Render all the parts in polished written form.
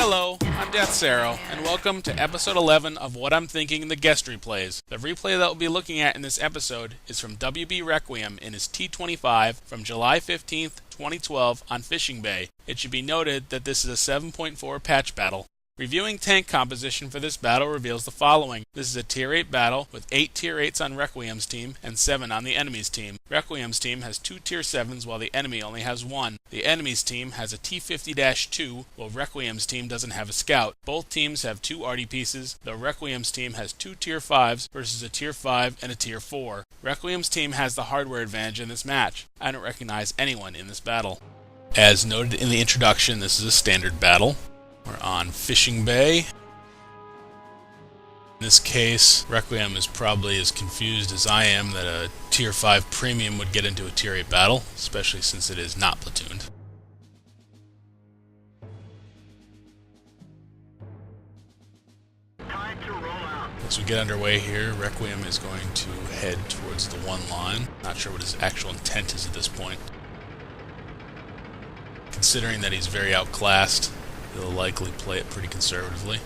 Hello, I'm deathsarrow, and welcome to episode 11 of What I'm Thinking, the guest replays. The replay that we'll be looking at in this episode is from WBRequiem in his T-25 from July 15th, 2012 on Fishing Bay. It should be noted that this is a 7.4 patch battle. Reviewing tank composition for this battle reveals the following. This is a Tier 8 battle with 8 Tier 8s on Requiem's team and 7 on the enemy's team. Requiem's team has 2 Tier 7s while the enemy only has 1. The enemy's team has a T-50-2 while Requiem's team doesn't have a scout. Both teams have 2 arty pieces, though Requiem's team has 2 Tier 5s versus a Tier 5 and a Tier 4. Requiem's team has the hardware advantage in this match. I don't recognize anyone in this battle. As noted in the introduction, this is a standard battle. We're on Fishing Bay. In this case, Requiem is probably as confused as I am that a Tier 5 premium would get into a Tier 8 battle, especially since it is not platooned. As we get underway here, Requiem is going to head towards the 1 line. Not sure what his actual intent is at this point. Considering that he's very outclassed, he'll likely play it pretty conservatively.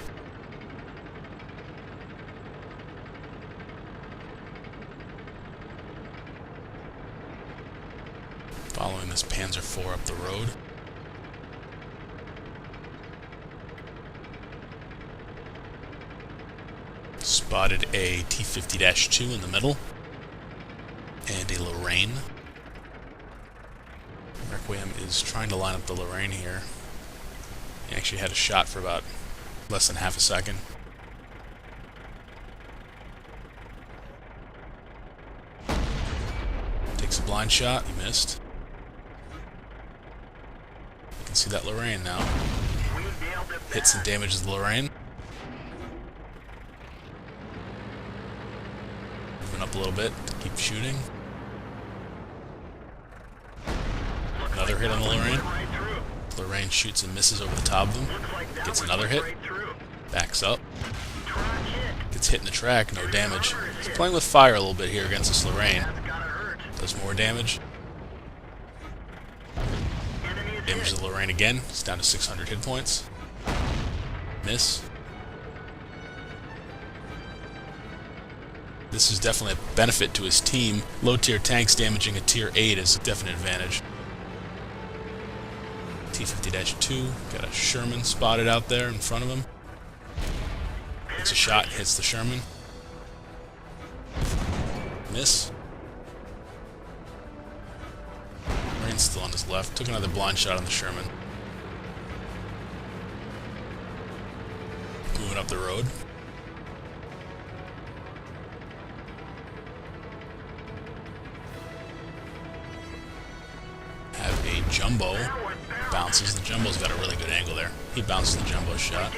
Following this Panzer IV up the road. Spotted a T-50-2 in the middle. And a Lorraine. Requiem is trying to line up the Lorraine here. He actually had a shot for about less than half a second. Takes a blind shot, he missed. You can see that Lorraine now. Hits and damages the Lorraine. Moving up a little bit to keep shooting. Another hit on the Lorraine. Lorraine shoots and misses over the top of him. Gets another hit. Backs up. Gets hit in the track, no damage. He's playing with fire a little bit here against this Lorraine. Does more damage. Damages the Lorraine again. It's down to 600 hit points. Miss. This is definitely a benefit to his team. Low tier tanks damaging a Tier 8 is a definite advantage. T-50-2, got a Sherman spotted out there in front of him. Takes a shot, hits the Sherman. Miss. Marine's still on his left. Took another blind shot on the Sherman. Moving up the road. Have a Jumbo. Bounces. The Jumbo's got a really good angle there. He bounces the Jumbo shot.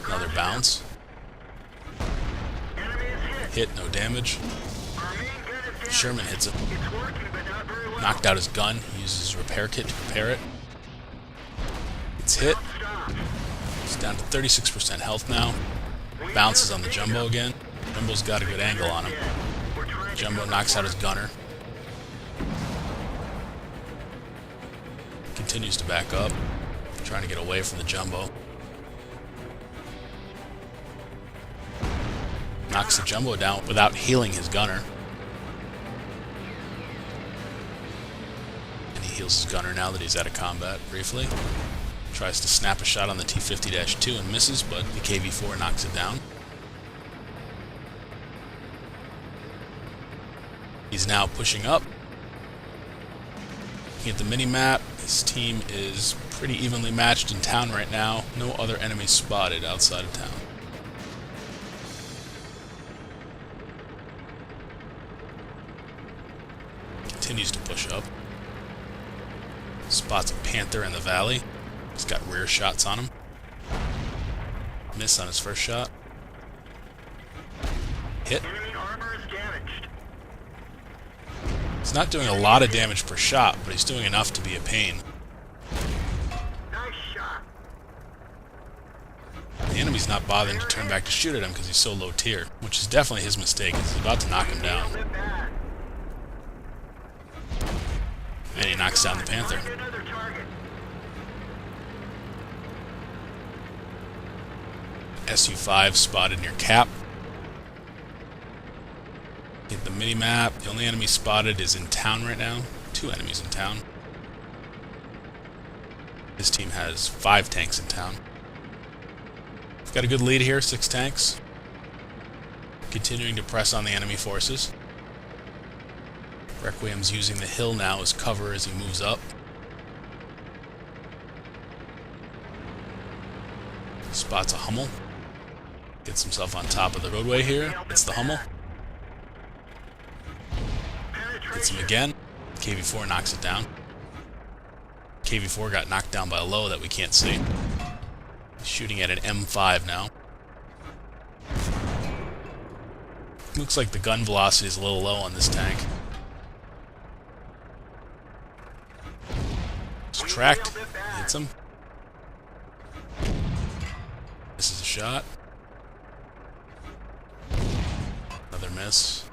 Another bounce. Hit, no damage. Sherman hits it. Knocked out his gun. He uses his repair kit to repair it. It's hit. He's down to 36% health now. Bounces on the Jumbo again. Jumbo's got a good angle on him. Jumbo knocks out his gunner. Continues to back up, trying to get away from the Jumbo. Knocks the Jumbo down without healing his gunner. And he heals his gunner now that he's out of combat briefly. Tries to snap a shot on the T-50-2 and misses, but the KV-4 knocks it down. He's now pushing up. Looking at the mini-map, his team is pretty evenly matched in town right now. No other enemies spotted outside of town. Continues to push up. Spots a Panther in the valley. He's got rear shots on him. Miss on his first shot. Hit. He's not doing a lot of damage per shot, but he's doing enough to be a pain. The enemy's not bothering to turn back to shoot at him because he's so low tier, which is definitely his mistake. He's about to knock him down. And he knocks down the Panther. Su-5 spotted near Cap. Get the mini-map. The only enemy spotted is in town right now. 2 enemies in town. His team has 5 tanks in town. We've got a good lead here, 6 tanks. Continuing to press on the enemy forces. Requiem's using the hill now as cover as he moves up. Spots a Hummel. Gets himself on top of the roadway here. It's the Hummel. Hits him again. KV-4 knocks it down. KV-4 got knocked down by a low that we can't see. Shooting at an M5 now. Looks like the gun velocity is a little low on this tank. It's tracked. Hits him. This is a shot. Another miss.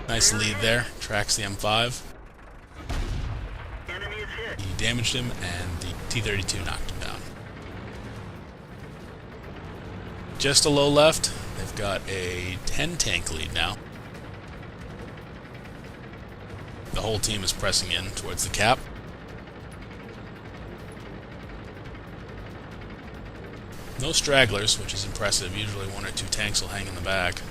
Nice lead there. Tracks the M5. He damaged him, and the T-32 knocked him down. Just a low left. They've got a 10-tank lead now. The whole team is pressing in towards the Cap. No stragglers, which is impressive. Usually 1 or 2 tanks will hang in the back.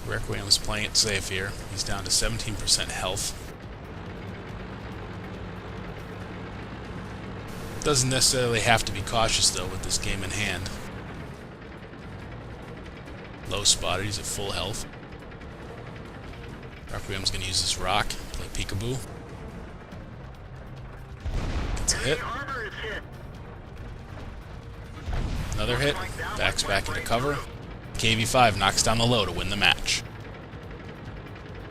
Requiem is playing it safe here. He's down to 17% health. Doesn't necessarily have to be cautious, though, with this game in hand. Low spotted, he's at full health. Requiem's going to use this rock, play peekaboo. Gets a hit. Another hit, backs back into cover. KV-5 knocks down the low to win the match.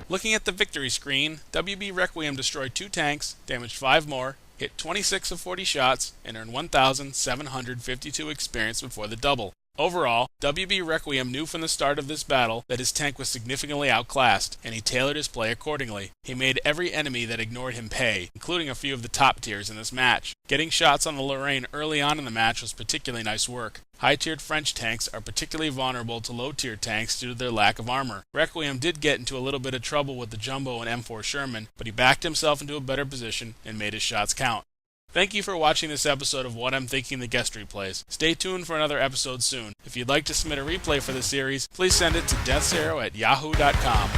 Looking at the victory screen, WBRequiem destroyed 2 tanks, damaged 5 more, hit 26 of 40 shots, and earned 1,752 experience before the double. Overall, WBRequiem knew from the start of this battle that his tank was significantly outclassed, and he tailored his play accordingly. He made every enemy that ignored him pay, including a few of the top tiers in this match. Getting shots on the Lorraine early on in the match was particularly nice work. High-tiered French tanks are particularly vulnerable to low-tier tanks due to their lack of armor. Requiem did get into a little bit of trouble with the Jumbo and M4 Sherman, but he backed himself into a better position and made his shots count. Thank you for watching this episode of What I'm Thinking the Guest Replays. Stay tuned for another episode soon. If you'd like to submit a replay for the series, please send it to deathsarrow@yahoo.com.